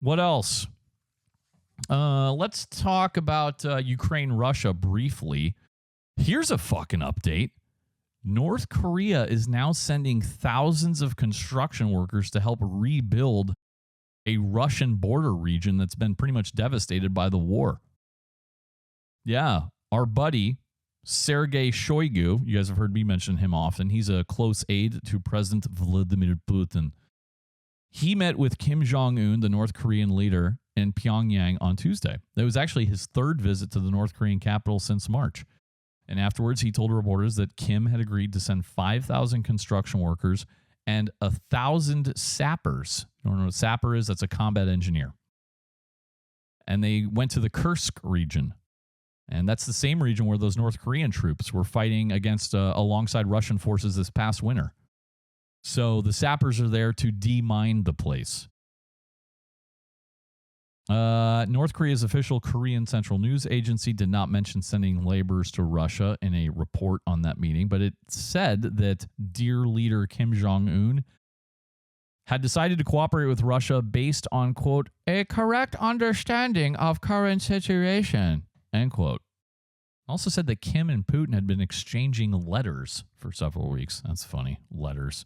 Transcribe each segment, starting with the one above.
What else? Let's talk about Ukraine, Russia briefly. Here's a fucking update. North Korea is now sending thousands of construction workers to help rebuild a Russian border region that's been pretty much devastated by the war. Yeah, our buddy, Sergei Shoigu, you guys have heard me mention him often. He's a close aide to President Vladimir Putin. He met with Kim Jong-un, the North Korean leader, in Pyongyang on Tuesday. That was actually his third visit to the North Korean capital since March. And afterwards, he told reporters that Kim had agreed to send 5,000 construction workers and 1,000 sappers. You don't know what a sapper is? That's a combat engineer. And they went to the Kursk region. And that's the same region where those North Korean troops were fighting against alongside Russian forces this past winter. So the sappers are there to demine the place. North Korea's official Korean Central News Agency did not mention sending laborers to Russia in a report on that meeting, but it said that dear leader Kim Jong-un had decided to cooperate with Russia based on, quote, a correct understanding of current situation, end quote. Also said that Kim and Putin had been exchanging letters for several weeks. That's funny. Letters.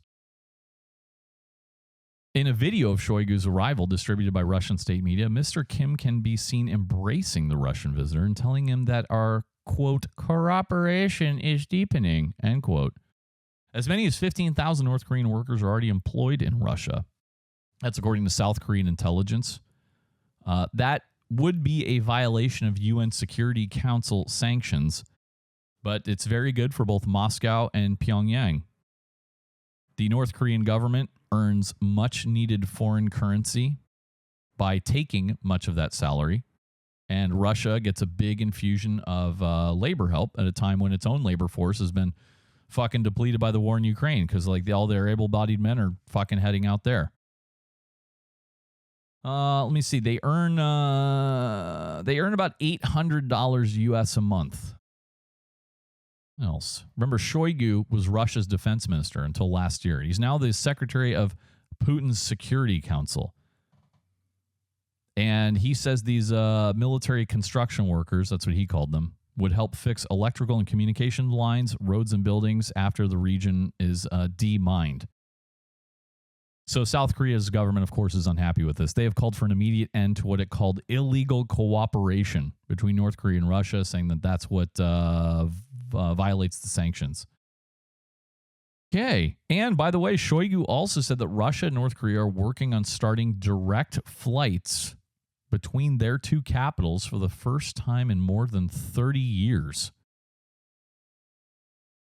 In a video of Shoigu's arrival distributed by Russian state media, Mr. Kim can be seen embracing the Russian visitor and telling him that our, quote, cooperation is deepening, end quote. As many as 15,000 North Korean workers are already employed in Russia. That's according to South Korean intelligence. That would be a violation of UN Security Council sanctions, but it's very good for both Moscow and Pyongyang. The North Korean government earns much needed foreign currency by taking much of that salary, and Russia gets a big infusion of labor help at a time when its own labor force has been fucking depleted by the war in Ukraine because like all their able-bodied men are fucking heading out there. Let me see. They earn about $800 US a month. What else? Remember, Shoigu was Russia's defense minister until last year. He's now the secretary of Putin's Security Council. And he says these military construction workers, that's what he called them, would help fix electrical and communication lines, roads and buildings after the region is demined. So South Korea's government, of course, is unhappy with this. They have called for an immediate end to what it called illegal cooperation between North Korea and Russia, saying that that's what violates the sanctions. Okay. And by the way, Shoigu also said that Russia and North Korea are working on starting direct flights between their two capitals for the first time in more than 30 years.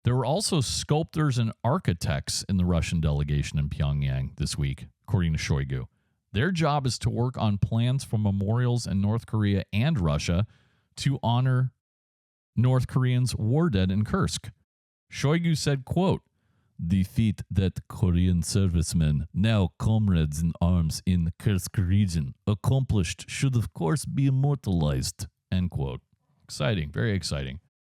There were also sculptors and architects in the Russian delegation in Pyongyang this week, according to Shoigu. Their job is to work on plans for memorials in North Korea and Russia to honor North Koreans' war dead in Kursk. Shoigu said, quote, the feat that Korean servicemen, now comrades in arms in the Kursk region, accomplished should of course be immortalized, end quote. Exciting, very exciting.